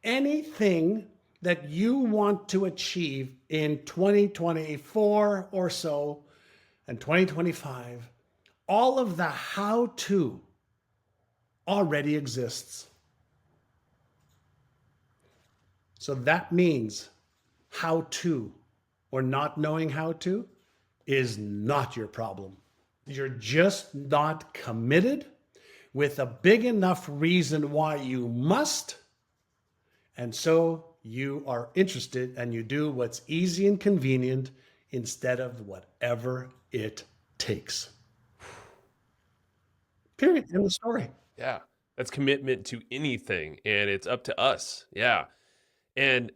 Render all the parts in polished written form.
Anything that you want to achieve in 2024 or so and 2025, all of the how to already exists. So that means how to or not knowing how to is not your problem. You're just not committed with a big enough reason why you must. And so you are interested and you do what's easy and convenient instead of whatever it takes. Period. End of story. Yeah. That's commitment to anything, and it's up to us. Yeah. And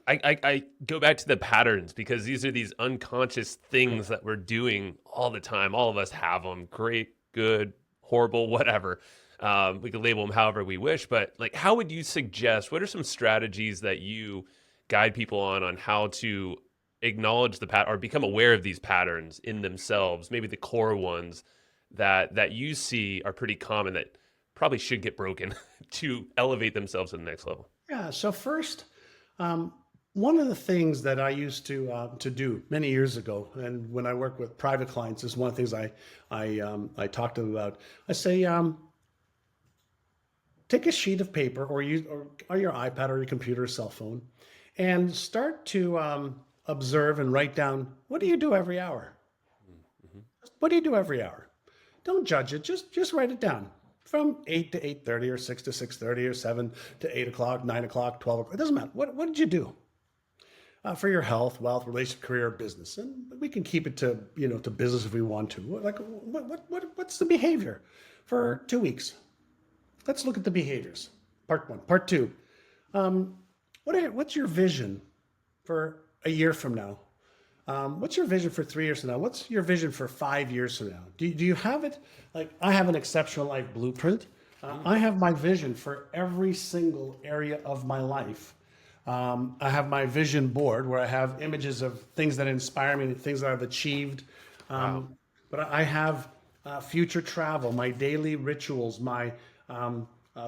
I go back to the patterns because these are these unconscious things that we're doing all the time. All of us have them. Great, good, horrible, whatever. We can label them however we wish. But like, how would you suggest? What are some strategies that you guide people on how to acknowledge the pattern or become aware of these patterns in themselves? Maybe the core ones that you see are pretty common that probably should get broken to elevate themselves to the next level. Yeah. So first, um, one of the things that I used to do many years ago, and when I work with private clients, is one of the things I talk to them about. I say, take a sheet of paper or your iPad or your computer or cell phone, and start to observe and write down, what do you do every hour? Mm-hmm. What do you do every hour? Don't judge it. Just write it down. From 8 to 8:30 or 6 to 6:30 or 7 to 8 o'clock, 9 o'clock, 12 o'clock. It doesn't matter. What did you do for your health, wealth, relationship, career, business? And we can keep it to, to business if we want to. Like, what's the behavior for 2 weeks? Let's look at the behaviors. Part one. Part two. What's your vision for a year from now? What's your vision for 3 years from now? What's your vision for 5 years from now? Do you have it? Like, I have an exceptional life blueprint. I have my vision for every single area of my life. I have my vision board where I have images of things that inspire me, things that I've achieved. Wow. But I have future travel, my daily rituals, my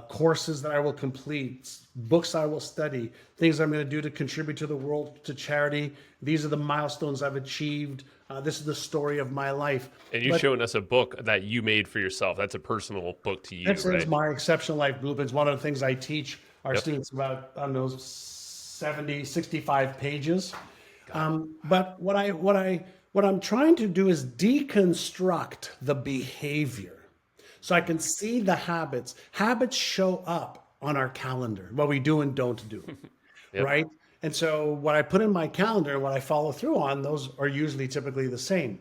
courses that I will complete, books I will study, things I'm going to do to contribute to the world, to charity. These are the milestones I've achieved. This is the story of my life. And you're But showing us a book that you made for yourself. That's a personal book to you, this is right? my exceptional life blueprint. It's one of the things I teach our Yep. students about, I don't know, 70, 65 pages. Got it. But what I'm trying to do is deconstruct the behavior so I can see the habits. Habits show up on our calendar, what we do and don't do, Yep. right? And so what I put in my calendar and what I follow through on, those are usually typically the same.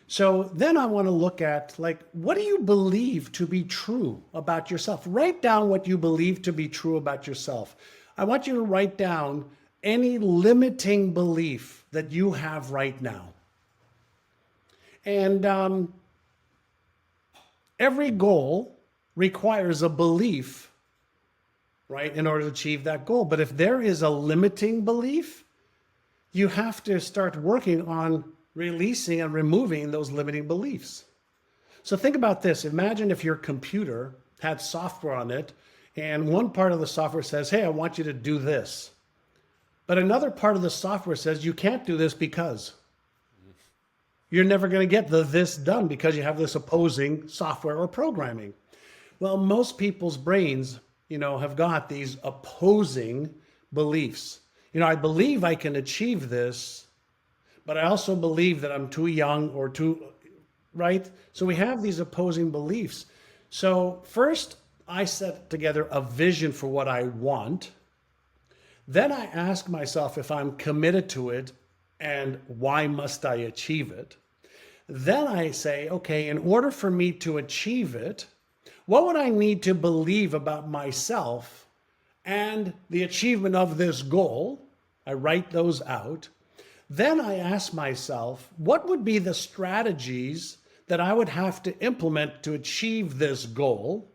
So then I want to look at, like, what do you believe to be true about yourself? Write down what you believe to be true about yourself. I want you to write down any limiting belief that you have right now. And every goal requires a belief, right, in order to achieve that goal. But if there is a limiting belief, you have to start working on releasing and removing those limiting beliefs. So think about this. Imagine if your computer had software on it, and one part of the software says, hey, I want you to do this. But another part of the software says, you can't do this because you're never going to get this done because you have this opposing software or programming. Well, most people's brains, have got these opposing beliefs. I believe I can achieve this, but I also believe that I'm too young or too, right? So we have these opposing beliefs. So first, I set together a vision for what I want. Then I ask myself if I'm committed to it and why must I achieve it? Then I say, okay, in order for me to achieve it, what would I need to believe about myself and the achievement of this goal? I write those out. Then I ask myself, what would be the strategies that I would have to implement to achieve this goal?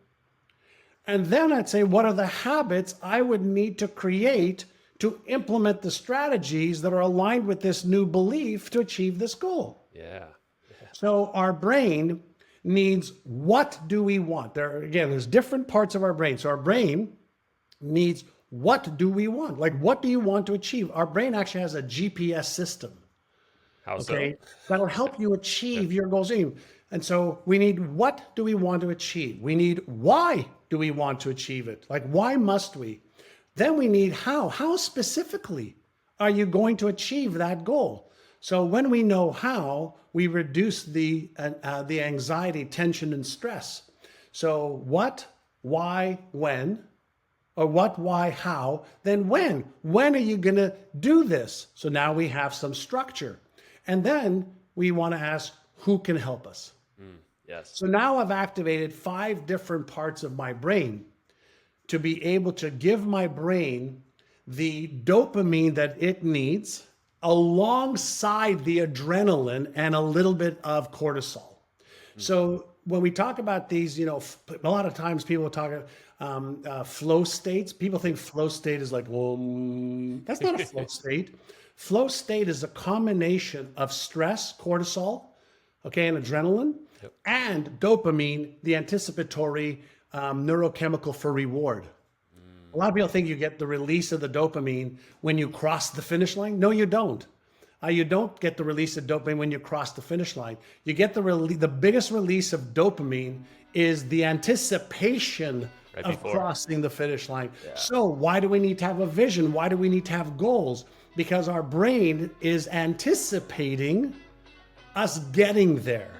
And then I'd say, what are the habits I would need to create to implement the strategies that are aligned with this new belief to achieve this goal? Yeah. So our brain needs, what do we want? There's different parts of our brain. So our brain needs what do we want? Like, what do you want to achieve? Our brain actually has a GPS system, How okay, so? that'll help you achieve your goals. And so we need, what do we want to achieve? We need, why do we want to achieve it? Like, why must we? Then we need how. How specifically are you going to achieve that goal? So when we know how, we reduce the anxiety, tension, and stress. So what, why, when, or what, why, how, then when. When are you going to do this? So now we have some structure. And then we want to ask, who can help us? Yes. So now I've activated 5 different parts of my brain to be able to give my brain the dopamine that it needs alongside the adrenaline and a little bit of cortisol. So when we talk about these, a lot of times people talk flow states. People think flow state is like, well, that's not a flow state. Flow state is a combination of stress, cortisol, okay, and adrenaline, and dopamine, the anticipatory neurochemical for reward. A lot of people think you get the release of the dopamine when you cross the finish line. No, you don't. You don't get the release of dopamine when you cross the finish line. You get the biggest release of dopamine is the anticipation of crossing the finish line. Yeah. So why do we need to have a vision? Why do we need to have goals? Because our brain is anticipating us getting there.